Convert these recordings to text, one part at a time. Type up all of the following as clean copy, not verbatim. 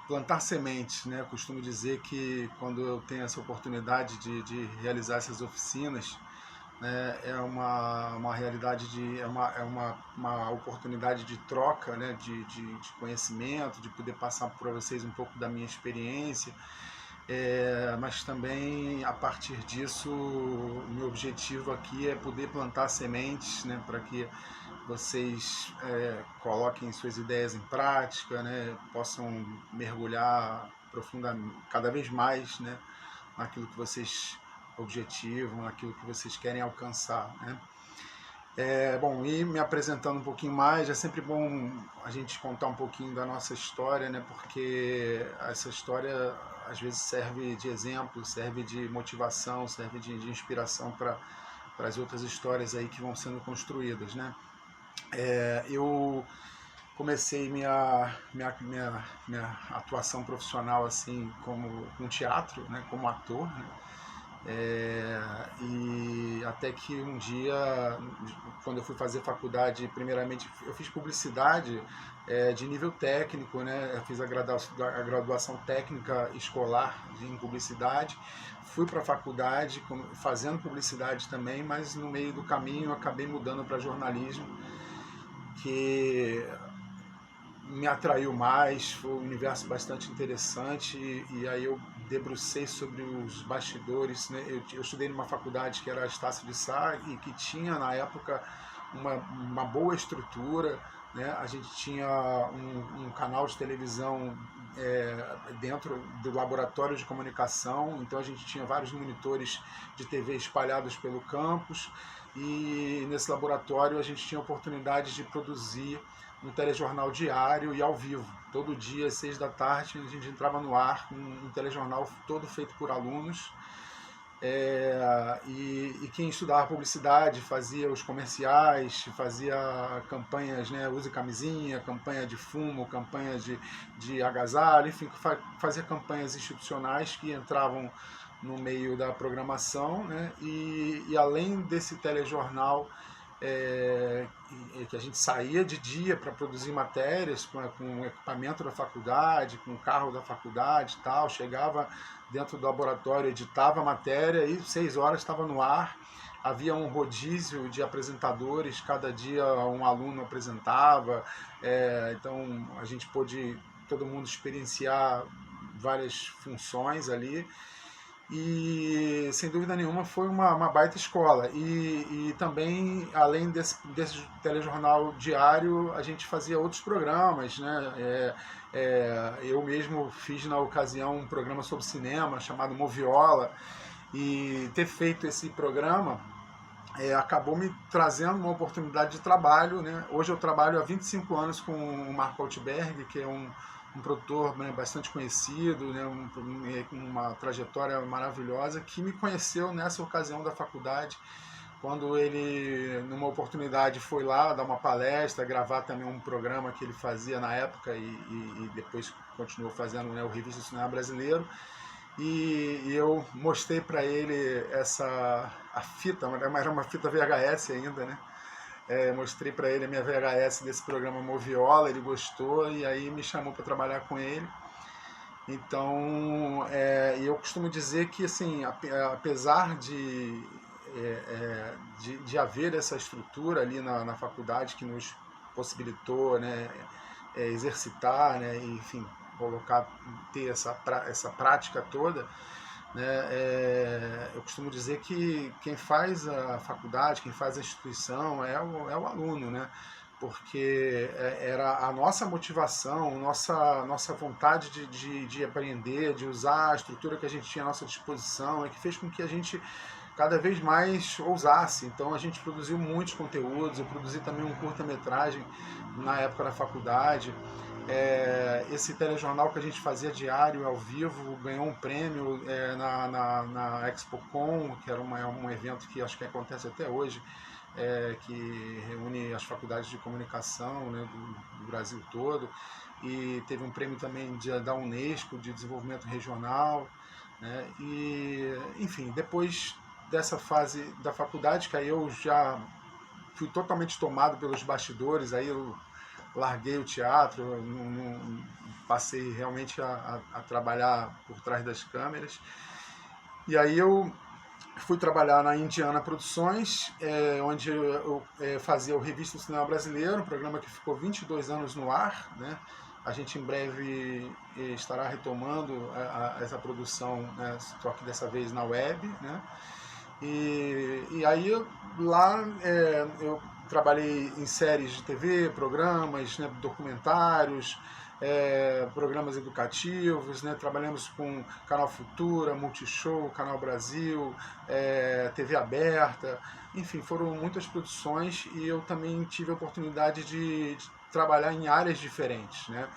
plantar sementes, né? Eu costumo dizer que quando eu tenho essa oportunidade de realizar essas oficinas, né, é uma realidade uma oportunidade de troca, né, de conhecimento, de poder passar para vocês um pouco da minha experiência, mas também a partir disso o meu objetivo aqui é poder plantar sementes, né, para que vocês coloquem suas ideias em prática, né, possam mergulhar profundamente, cada vez mais, né, naquilo que vocês objetivam, naquilo que vocês querem alcançar, né? Bom, e me apresentando um pouquinho mais, é sempre bom a gente contar um pouquinho da nossa história, né? Porque essa história às vezes serve de exemplo, serve de motivação, serve de inspiração para as outras histórias aí que vão sendo construídas, né? Eu comecei minha atuação profissional assim como com teatro, né? Como ator, né? E até que um dia, quando eu fui fazer faculdade, primeiramente eu fiz publicidade de nível técnico, né? Eu fiz a graduação técnica escolar em publicidade, fui para a faculdade fazendo publicidade também, mas no meio do caminho eu acabei mudando para jornalismo, que me atraiu mais, foi um universo bastante interessante e aí eu debrucei sobre os bastidores, né? Eu estudei numa faculdade que era a Estácio de Sá e que tinha na época uma boa estrutura, né? A gente tinha um canal de televisão dentro do laboratório de comunicação, então a gente tinha vários monitores de TV espalhados pelo campus e nesse laboratório a gente tinha oportunidade de produzir um telejornal diário e ao vivo. Todo dia, às 6 da tarde, a gente entrava no ar com um telejornal todo feito por alunos. E quem estudava publicidade fazia os comerciais, fazia campanhas, né, use camisinha, campanha de fumo, campanha de agasalho, enfim, fazia campanhas institucionais que entravam no meio da programação, né, e além desse telejornal, que a gente saía de dia para produzir matérias com o equipamento da faculdade, com o carro da faculdade e tal, chegava dentro do laboratório, editava a matéria e 6 horas estava no ar. Havia um rodízio de apresentadores, cada dia um aluno apresentava, então a gente pôde, todo mundo experienciar várias funções ali. E sem dúvida nenhuma foi uma baita escola. E também, além desse telejornal diário, a gente fazia outros programas, né? Eu mesmo fiz na ocasião um programa sobre cinema chamado Moviola, e ter feito esse programa acabou me trazendo uma oportunidade de trabalho, né? Hoje eu trabalho há 25 anos com o Marco Altberg, que é um produtor, né, bastante conhecido, né, uma trajetória maravilhosa, que me conheceu nessa ocasião da faculdade, quando ele, numa oportunidade, foi lá dar uma palestra, gravar também um programa que ele fazia na época e depois continuou fazendo, né, o Revista do Cinema Brasileiro. E eu mostrei para ele a fita, era uma fita VHS ainda, né? Mostrei para ele a minha VHS desse programa Moviola, ele gostou e aí me chamou para trabalhar com ele. Então, eu costumo dizer que, assim, apesar de haver essa estrutura ali na faculdade que nos possibilitou, né, exercitar, né, e, enfim, ter essa prática toda, né, eu costumo dizer que quem faz a faculdade, quem faz a instituição é o aluno, né? Porque era a nossa motivação, nossa vontade de aprender, de usar a estrutura que a gente tinha à nossa disposição, que fez com que a gente cada vez mais ousasse. Então a gente produziu muitos conteúdos, eu produzi também um curta-metragem na época da faculdade. Esse telejornal que a gente fazia diário, ao vivo, ganhou um prêmio na ExpoCon, que era um evento que acho que acontece até hoje, que reúne as faculdades de comunicação, né, do Brasil todo, e teve um prêmio também da Unesco de desenvolvimento regional, né, e enfim, depois dessa fase da faculdade, que aí eu já fui totalmente tomado pelos bastidores, aí eu larguei o teatro, passei realmente a trabalhar por trás das câmeras. E aí eu fui trabalhar na Indiana Produções, onde eu fazia o Revista do Cinema Brasileiro, um programa que ficou 22 anos no ar, né? A gente em breve estará retomando essa produção, né? Só que dessa vez na web, né? E aí lá eu trabalhei em séries de TV, programas, né, documentários, programas educativos, né, trabalhamos com Canal Futura, Multishow, Canal Brasil, TV aberta, enfim, foram muitas produções e eu também tive a oportunidade de trabalhar em áreas diferentes, né?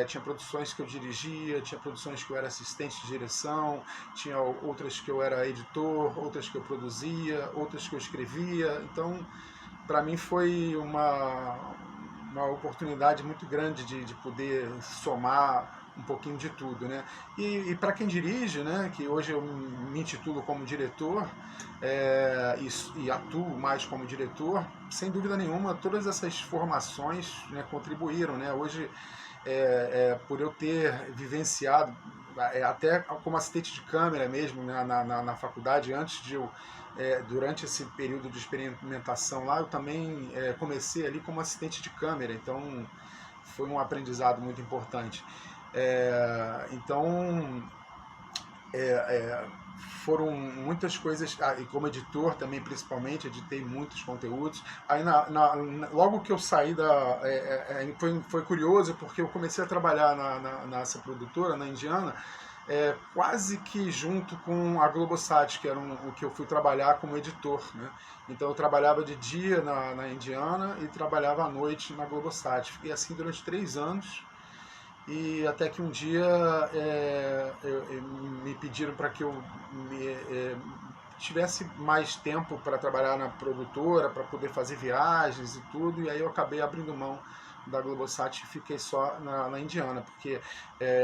Tinha produções que eu dirigia, tinha produções que eu era assistente de direção, tinha outras que eu era editor, outras que eu produzia, outras que eu escrevia. Então, para mim foi uma oportunidade muito grande de poder somar um pouquinho de tudo, né? E para quem dirige, né, que hoje eu me intitulo como diretor e atuo mais como diretor, sem dúvida nenhuma, todas essas formações, né, contribuíram, né? Hoje, por eu ter vivenciado, até como assistente de câmera mesmo, né, na faculdade, antes de eu durante esse período de experimentação lá, eu também comecei ali como assistente de câmera, então foi um aprendizado muito importante. Então, foram muitas coisas, e como editor também, principalmente, editei muitos conteúdos. Aí, logo que eu saí foi curioso, porque eu comecei a trabalhar nessa produtora, na Indiana, quase que junto com a Globosat, que era o que eu fui trabalhar como editor, né? Então eu trabalhava de dia na Indiana e trabalhava à noite na Globosat. Fiquei assim durante 3 anos e até que um dia me pediram para que eu tivesse mais tempo para trabalhar na produtora, para poder fazer viagens e tudo, e aí eu acabei abrindo mão da Globosat e fiquei só na Indiana, porque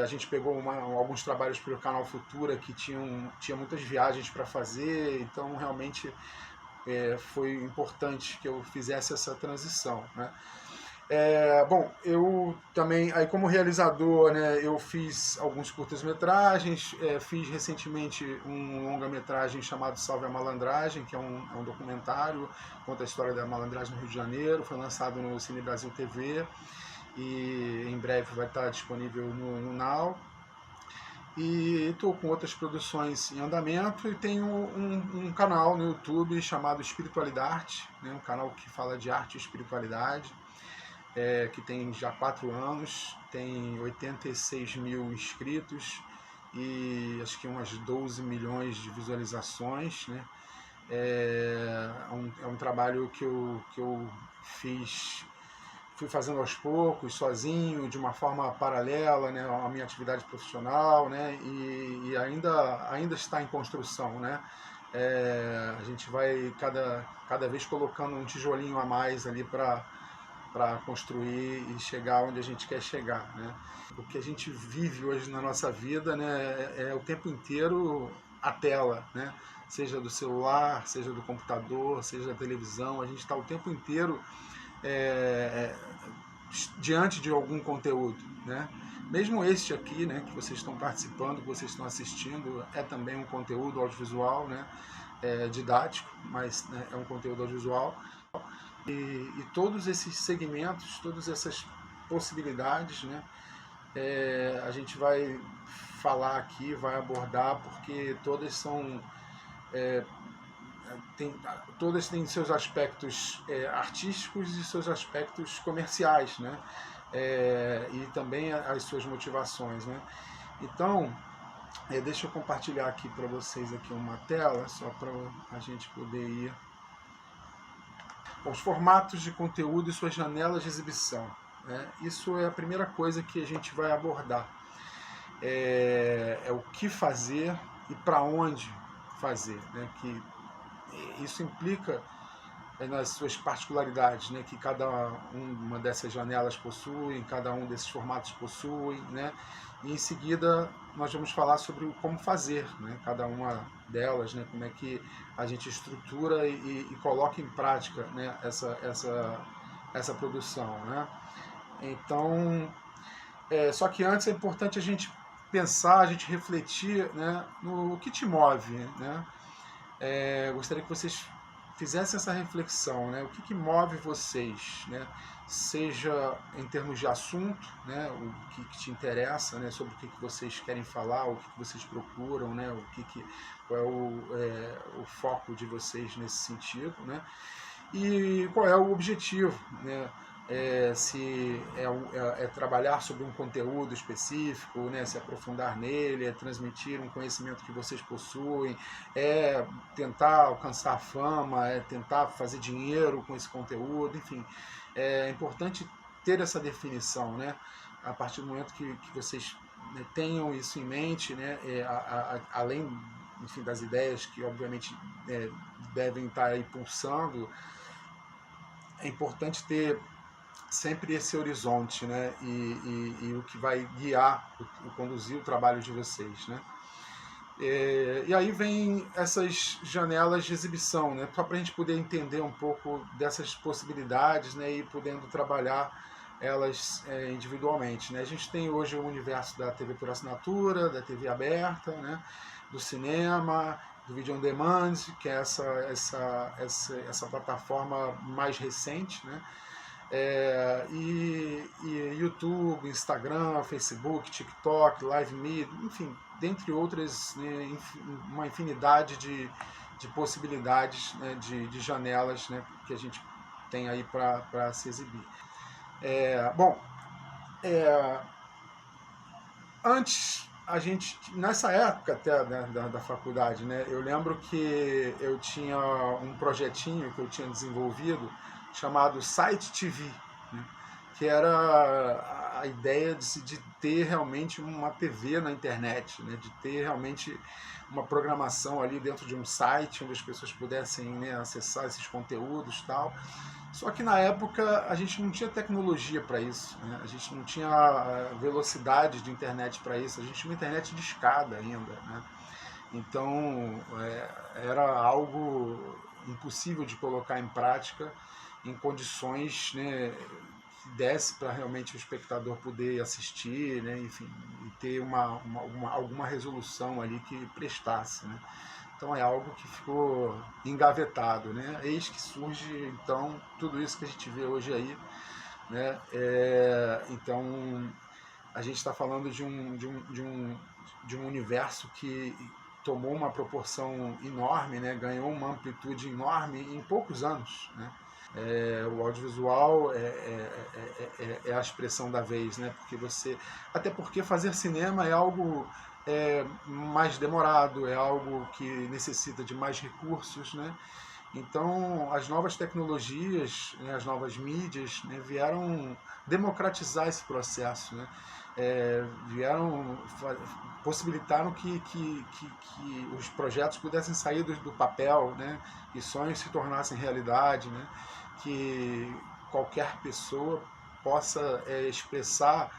a gente pegou alguns trabalhos para o Canal Futura que tinha muitas viagens para fazer, então realmente foi importante que eu fizesse essa transição, né? Bom, eu também, aí como realizador, né, eu fiz alguns curtas-metragens, fiz recentemente um longa-metragem chamado Salve a Malandragem, que é um documentário, conta a história da malandragem no Rio de Janeiro, foi lançado no Cine Brasil TV e em breve vai estar disponível no Now. E estou com outras produções em andamento e tenho um canal no YouTube chamado Espiritualidade, né, um canal que fala de arte e espiritualidade, que tem já 4 anos, tem 86 mil inscritos e acho que umas 12 milhões de visualizações, né? É um trabalho que eu fui fazendo aos poucos, sozinho, de uma forma paralela, né, à minha atividade profissional, né, e ainda está em construção, né. A gente vai cada vez colocando um tijolinho a mais ali para construir e chegar onde a gente quer chegar, né. O que a gente vive hoje na nossa vida, né, é o tempo inteiro a tela, né, seja do celular, seja do computador, seja da televisão, a gente está o tempo inteiro diante de algum conteúdo, né? Mesmo este aqui, né, que vocês estão participando, que vocês estão assistindo, é também um conteúdo audiovisual, né, didático, mas né, é um conteúdo audiovisual. E todos esses segmentos, todas essas possibilidades, né, a gente vai falar aqui, vai abordar, porque todas são todas têm seus aspectos artísticos e seus aspectos comerciais, né? E também as suas motivações, né? Então, deixa eu compartilhar aqui para vocês aqui uma tela, só para a gente poder ir. Bom, os formatos de conteúdo e suas janelas de exibição, né? Isso é a primeira coisa que a gente vai abordar. É o que fazer e para onde fazer, né? Que isso implica nas suas particularidades, né, que cada uma dessas janelas possui, cada um desses formatos possui, né, e em seguida nós vamos falar sobre como fazer, né, cada uma delas, né, como é que a gente estrutura e coloca em prática, né, essa produção, né. Então, só que antes é importante a gente pensar, a gente refletir, né, no que te move, né? Gostaria que vocês fizessem essa reflexão, né? O que move vocês, né? Seja em termos de assunto, né? O que te interessa, né? Sobre o que vocês querem falar, o que vocês procuram, né? Qual é o foco de vocês nesse sentido, né? E qual é o objetivo, né? Se é trabalhar sobre um conteúdo específico, né? Se aprofundar nele, é transmitir um conhecimento que vocês possuem, é tentar alcançar fama, é tentar fazer dinheiro com esse conteúdo, enfim. É importante ter essa definição, né? A partir do momento que vocês, né, tenham isso em mente, né? Além, enfim, das ideias que obviamente devem estar aí pulsando, é importante ter sempre esse horizonte, né? E o que vai guiar, conduzir o trabalho de vocês, né? E aí vem essas janelas de exibição, né? Só para a gente poder entender um pouco dessas possibilidades, né? E podendo trabalhar elas individualmente, né? A gente tem hoje o universo da TV por assinatura, da TV aberta, né? Do cinema, do video on demand, que é essa plataforma mais recente, né? E YouTube, Instagram, Facebook, TikTok, Live Media, enfim, dentre outras, né, uma infinidade de possibilidades, né, de janelas, né, que a gente tem aí para se exibir. Bom, antes, nessa época até da faculdade, né, eu lembro que eu tinha um projetinho que eu tinha desenvolvido chamado Site TV, né, que era a ideia de ter realmente uma TV na internet, né, de ter realmente uma programação ali dentro de um site onde as pessoas pudessem, né, acessar esses conteúdos e tal. Só que na época a gente não tinha tecnologia para isso, né? A gente não tinha velocidade de internet para isso, a gente tinha uma internet de escada ainda, né? Então era algo impossível de colocar em prática em condições, né, que desse para realmente o espectador poder assistir, né, enfim, e ter alguma resolução ali que prestasse, né? Então é algo que ficou engavetado, né? Eis que surge então tudo isso que a gente vê hoje aí, né? Então a gente está falando de um universo que tomou uma proporção enorme, né? Ganhou uma amplitude enorme em poucos anos, né? O audiovisual é a expressão da vez, né? Até porque fazer cinema é algo mais demorado, é algo que necessita de mais recursos, né? Então, as novas tecnologias, né, as novas mídias, né, vieram democratizar esse processo, né? Possibilitaram que os projetos pudessem sair do papel, né? E sonhos se tornassem realidade, né? Que qualquer pessoa possa expressar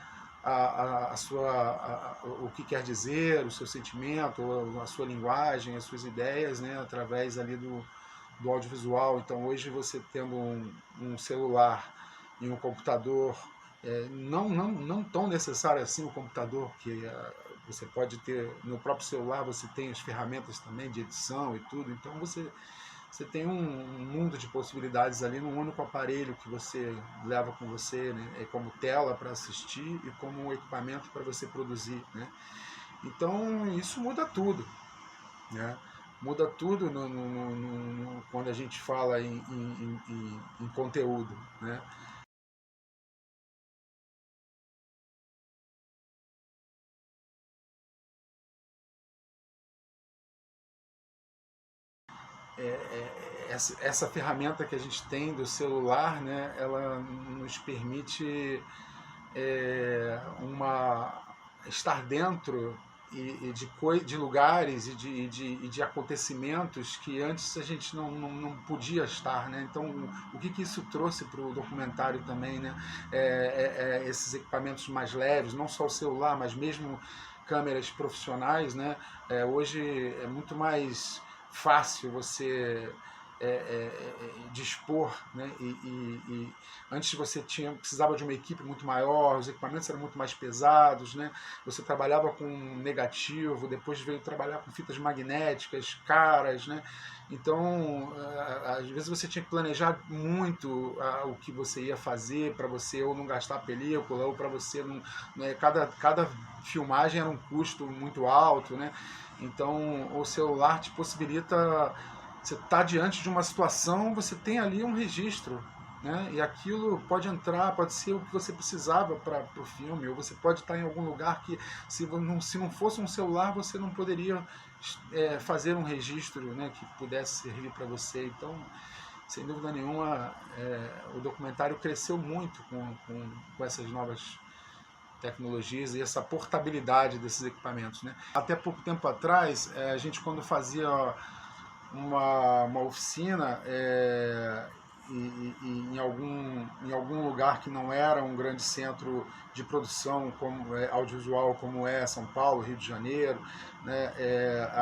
o que quer dizer, o seu sentimento, a sua linguagem, as suas ideias, né? Através ali do audiovisual. Então hoje você tendo um celular e um computador, não tão necessário assim o computador, que você pode ter no próprio celular, você tem as ferramentas também de edição e tudo, então você tem um mundo de possibilidades ali num único aparelho que você leva com você, né? Como tela para assistir e como um equipamento para você produzir, né? Então isso muda tudo, né? Muda tudo quando a gente fala em conteúdo, né? Essa ferramenta que a gente tem do celular, né? Ela nos permite estar dentro de lugares e de acontecimentos que antes a gente não podia estar, né? Então o que isso trouxe para o documentário também, né? Esses equipamentos mais leves, não só o celular, mas mesmo câmeras profissionais, né? Hoje é muito mais fácil você dispor, né? E antes você precisava de uma equipe muito maior, os equipamentos eram muito mais pesados, né? Você trabalhava com negativo, depois veio trabalhar com fitas magnéticas caras, né? Então, às vezes você tinha que planejar muito o que você ia fazer para você ou não gastar película, ou para você não, né? Cada filmagem era um custo muito alto, né? Então, o celular te possibilita, você está diante de uma situação, você tem ali um registro, né? E aquilo pode entrar, pode ser o que você precisava para o filme, ou você pode estar em algum lugar que, se não fosse um celular, você não poderia fazer um registro, né, que pudesse servir para você. Então, sem dúvida nenhuma, o documentário cresceu muito com essas novas tecnologias e essa portabilidade desses equipamentos, né? Até pouco tempo atrás, a gente, quando fazia uma oficina em algum lugar que não era um grande centro de produção como audiovisual, como é São Paulo, Rio de Janeiro, né?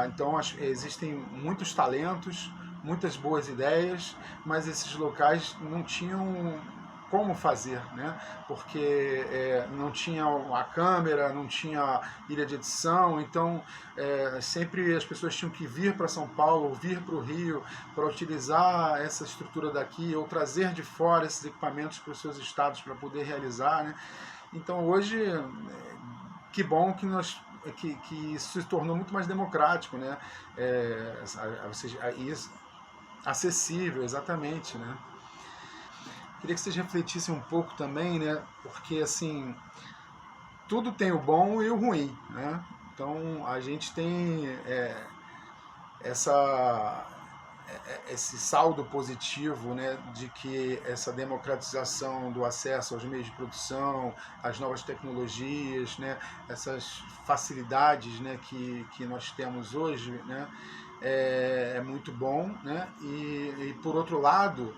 Então existem muitos talentos, muitas boas ideias, mas esses locais não tinham como fazer, né? Porque não tinha a câmera, não tinha ilha de edição, então sempre as pessoas tinham que vir para São Paulo, vir para o Rio, para utilizar essa estrutura daqui, ou trazer de fora esses equipamentos para os seus estados para poder realizar, né? Então hoje, que bom que isso se tornou muito mais democrático, né? Acessível, exatamente, né? Queria que vocês refletissem um pouco também, né? Porque, assim, tudo tem o bom e o ruim, né? Então, a gente tem esse saldo positivo, né, de que essa democratização do acesso aos meios de produção, às novas tecnologias, né, essas facilidades, né, que nós temos hoje, né, é muito bom, né? E por outro lado,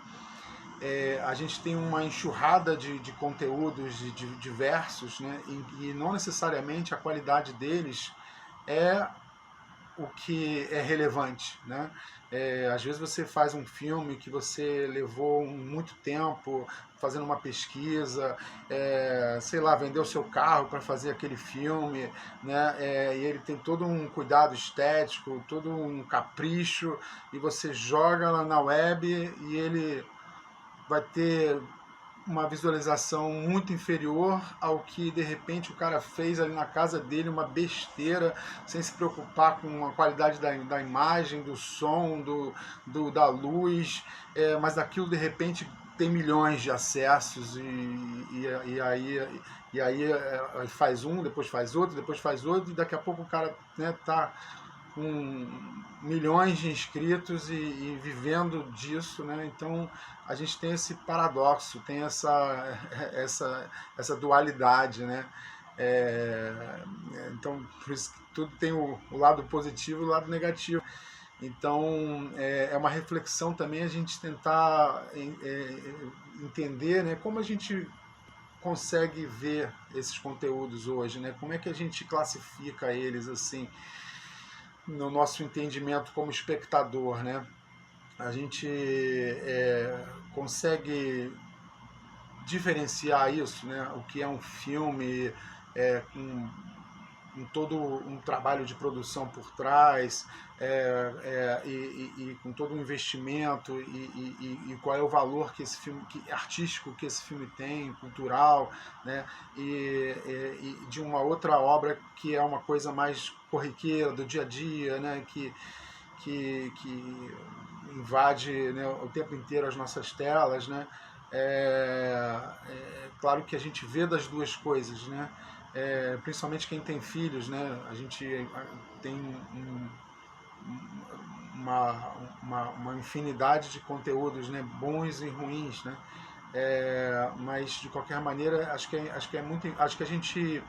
a gente tem uma enxurrada de conteúdos diversos, né? E não necessariamente a qualidade deles é o que é relevante, né? Às vezes você faz um filme que você levou muito tempo fazendo uma pesquisa, sei lá, vendeu seu carro para fazer aquele filme, né? E ele tem todo um cuidado estético, todo um capricho, e você joga lá na web e ele vai ter uma visualização muito inferior ao que de repente o cara fez ali na casa dele, uma besteira, sem se preocupar com a qualidade da imagem, do som, da luz, mas aquilo de repente tem milhões de acessos e aí faz um, depois faz outro, e daqui a pouco o cara, né, tá com milhões de inscritos e vivendo disso, né? Então a gente tem esse paradoxo, tem essa dualidade, né? Então por isso que tudo tem o lado positivo e o lado negativo. Então é uma reflexão também a gente tentar entender, né, como a gente consegue ver esses conteúdos hoje, né? Como é que a gente classifica eles assim no nosso entendimento como espectador, né? A gente consegue diferenciar isso, né? O que é um filme com todo um trabalho de produção por trás, e com todo um investimento, e qual é o valor que esse filme, artístico que esse filme tem, cultural, né? E de uma outra obra que é uma coisa mais corriqueira, do dia a dia, né? Que invade, né, o tempo inteiro as nossas telas, né? Claro que a gente vê das duas coisas, né? Principalmente quem tem filhos, né? A gente tem uma infinidade de conteúdos, né? Bons e ruins, né? Mas de qualquer maneira acho que a gente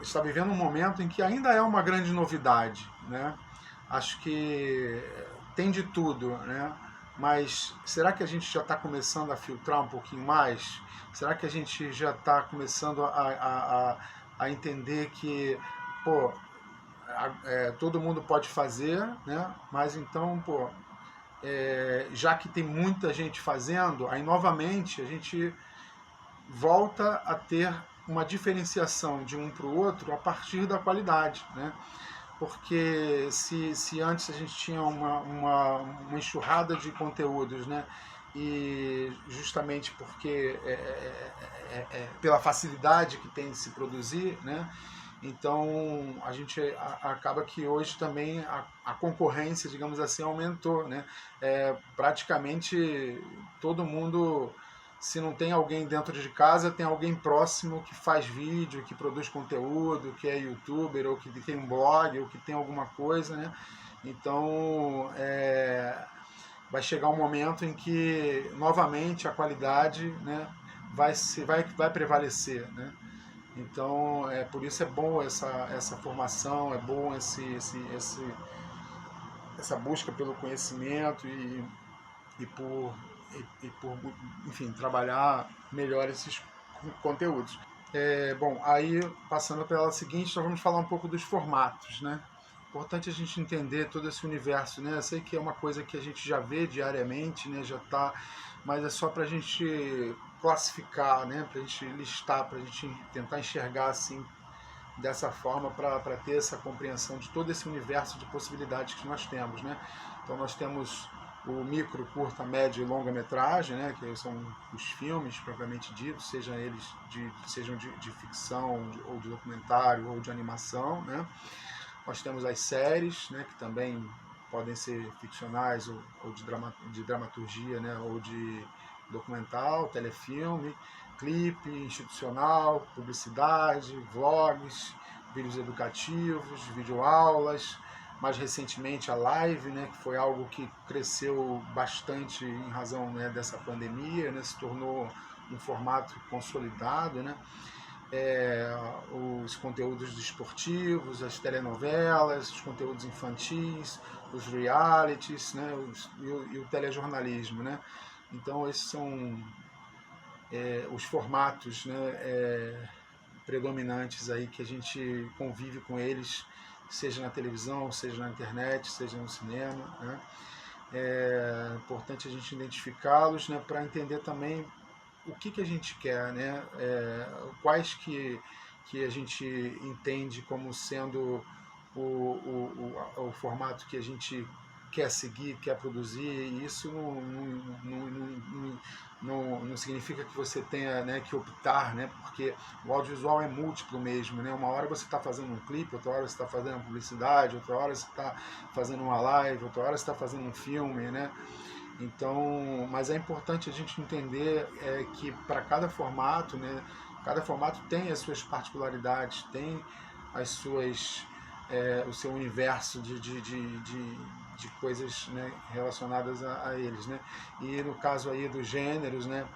está vivendo um momento em que ainda é uma grande novidade, né? Acho que tem de tudo, né? Mas será que a gente já está começando a filtrar um pouquinho mais? Será que a gente já está começando a entender que, pô, todo mundo pode fazer, né? Mas então, pô, já que tem muita gente fazendo, aí novamente a gente volta a ter uma diferenciação de um para o outro a partir da qualidade, né? Porque se antes a gente tinha uma enxurrada de conteúdos, né? E justamente porque pela facilidade que tem de se produzir, né? Então a gente acaba que hoje também a concorrência, digamos assim, aumentou, né? Praticamente todo mundo, se não tem alguém dentro de casa, tem alguém próximo que faz vídeo, que produz conteúdo, que é youtuber, ou que tem um blog, ou que tem alguma coisa, né? Então vai chegar um momento em que novamente a qualidade, né, vai prevalecer, né? Então por isso é bom essa formação, é bom essa busca pelo conhecimento e por, por, enfim, trabalhar melhor esses conteúdos. Bom, aí passando pela seguinte, nós vamos falar um pouco dos formatos, né? Importante a gente entender todo esse universo, né? Eu sei que é uma coisa que a gente já vê diariamente, né? Já tá, mas é só para a gente classificar, né? Para a gente listar, para a gente tentar enxergar assim dessa forma para ter essa compreensão de todo esse universo de possibilidades que nós temos, né? Então nós temos o micro, curta, média e longa metragem, né, que são os filmes propriamente ditos, sejam eles de ficção ou de documentário ou de animação, né? Nós temos as séries, né, que também podem ser ficcionais ou de dramaturgia, né, ou de documental, telefilme, clipe, institucional, publicidade, vlogs, vídeos educativos, videoaulas, mais recentemente a live, né, que foi algo que cresceu bastante em razão, né, dessa pandemia, né, se tornou um formato consolidado, né? Os conteúdos esportivos, as telenovelas, os conteúdos infantis, os realities, né, e o telejornalismo, né? Então esses são os formatos, né, predominantes aí que a gente convive com eles, seja na televisão, seja na internet, seja no cinema, né? É importante a gente identificá-los, né, para entender também o que a gente quer, né? Quais que a gente entende como sendo o formato que a gente quer seguir, quer produzir, e isso não significa que você tenha, né, que optar, né, porque o audiovisual é múltiplo mesmo, né? Uma hora você está fazendo um clipe, outra hora você está fazendo uma publicidade, outra hora você está fazendo uma live, outra hora você está fazendo um filme, né? Então, mas é importante a gente entender que para cada formato, né, cada formato tem as suas particularidades, tem as suas, o seu universo de coisas, né, relacionadas a eles, né? E no caso aí dos gêneros, né,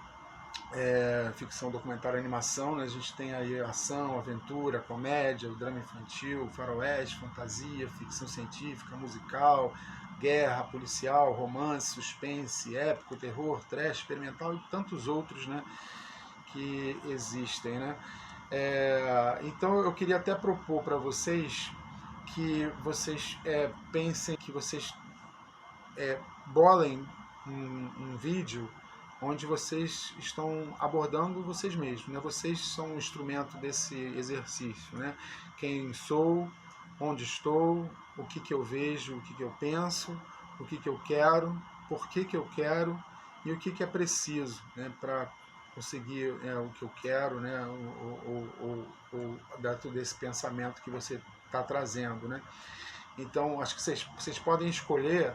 ficção, documentário, animação, né, a gente tem aí ação, aventura, comédia, o drama infantil, faroeste, fantasia, ficção científica, musical, guerra, policial, romance, suspense, épico, terror, trash, experimental e tantos outros, né, que existem, né? Então eu queria até propor para vocês que vocês pensem, que vocês bolem um vídeo onde vocês estão abordando vocês mesmos, né? Vocês são um instrumento desse exercício, né? Quem sou, onde estou, o que eu vejo, o que eu penso, o que eu quero, por que eu quero e o que é preciso, né, para conseguir o que eu quero, né, ou dentro desse pensamento que você está trazendo, né? Então, acho que vocês podem escolher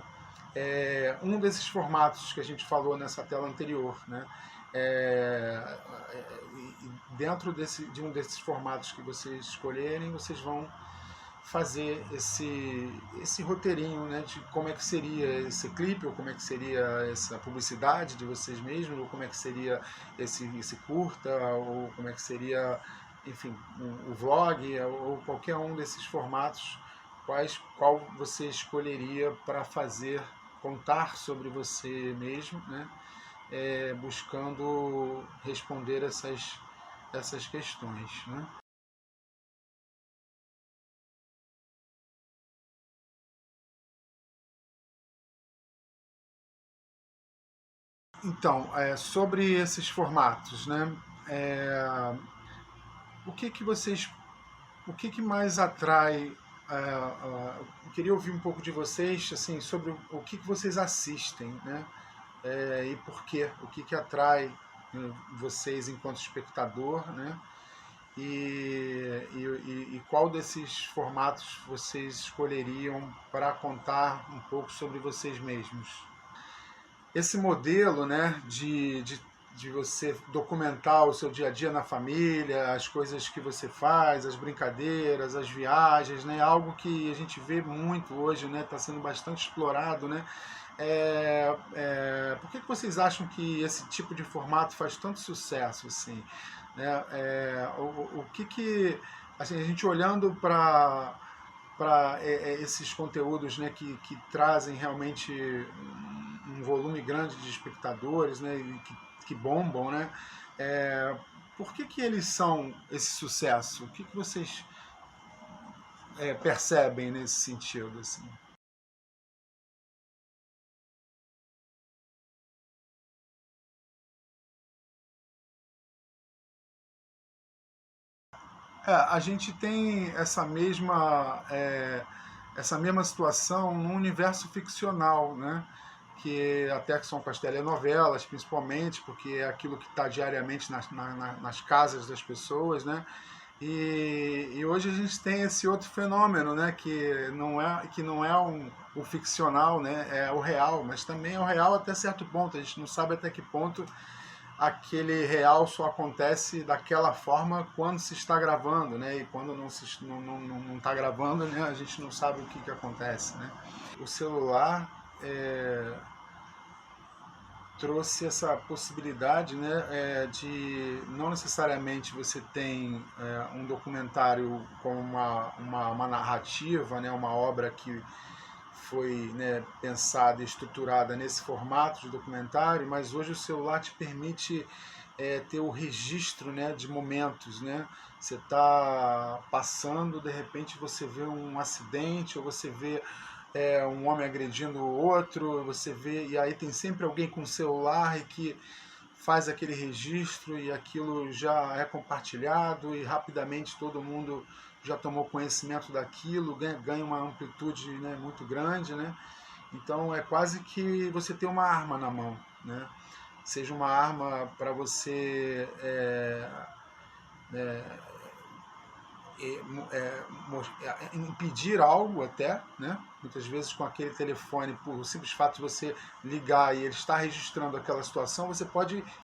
um desses formatos que a gente falou nessa tela anterior, né? Dentro de um desses formatos que vocês escolherem, vocês vão fazer esse roteirinho, né, de como é que seria esse clipe, ou como é que seria essa publicidade de vocês mesmos, ou como é que seria esse curta, ou como é que seria, enfim, o vlog, ou qualquer um desses formatos, qual você escolheria para fazer, contar sobre você mesmo, né, buscando responder essas questões, né? Então, sobre esses formatos, né? É, o que que vocês, o que que mais atrai? Eu queria ouvir um pouco de vocês, assim, sobre o que que vocês assistem, né? E por quê? O que que atrai vocês enquanto espectador, né? E qual desses formatos vocês escolheriam para contar um pouco sobre vocês mesmos? Esse modelo, né, de você documentar o seu dia a dia na família, as coisas que você faz, as brincadeiras, as viagens, né, algo que a gente vê muito hoje, né, está sendo bastante explorado, né. Por que vocês acham que esse tipo de formato faz tanto sucesso, assim, né? O que assim, a gente olhando para esses conteúdos, né, que trazem realmente um volume grande de espectadores, né, e que bombam, né? É, por que eles são esse sucesso? O que vocês percebem nesse sentido? Assim? A gente tem essa mesma situação no universo ficcional, né? Que até que são com as telenovelas, principalmente, porque é aquilo que está diariamente nas casas das pessoas, né? E hoje a gente tem esse outro fenômeno, né? Que não é o ficcional, né? É o real, mas também é o real até certo ponto. A gente não sabe até que ponto aquele real só acontece daquela forma quando se está gravando, né? E quando não está gravando, né? A gente não sabe o que acontece, né? O celular é, trouxe essa possibilidade, né, de não necessariamente você tem um documentário com uma narrativa, né, uma obra que foi, né, pensada e estruturada nesse formato de documentário, mas hoje o celular te permite ter o registro, né, de momentos, né? Você está passando, de repente você vê um acidente ou você vê um homem agredindo o outro, você vê, e aí tem sempre alguém com celular e que faz aquele registro e aquilo já é compartilhado e rapidamente todo mundo já tomou conhecimento daquilo, ganha uma amplitude, né, muito grande, né? Então é quase que você tem uma arma na mão, né? Seja uma arma para você impedir algo até, né? Muitas vezes com aquele telefone, por simples fato de você ligar e ele está registrando aquela situação, você pode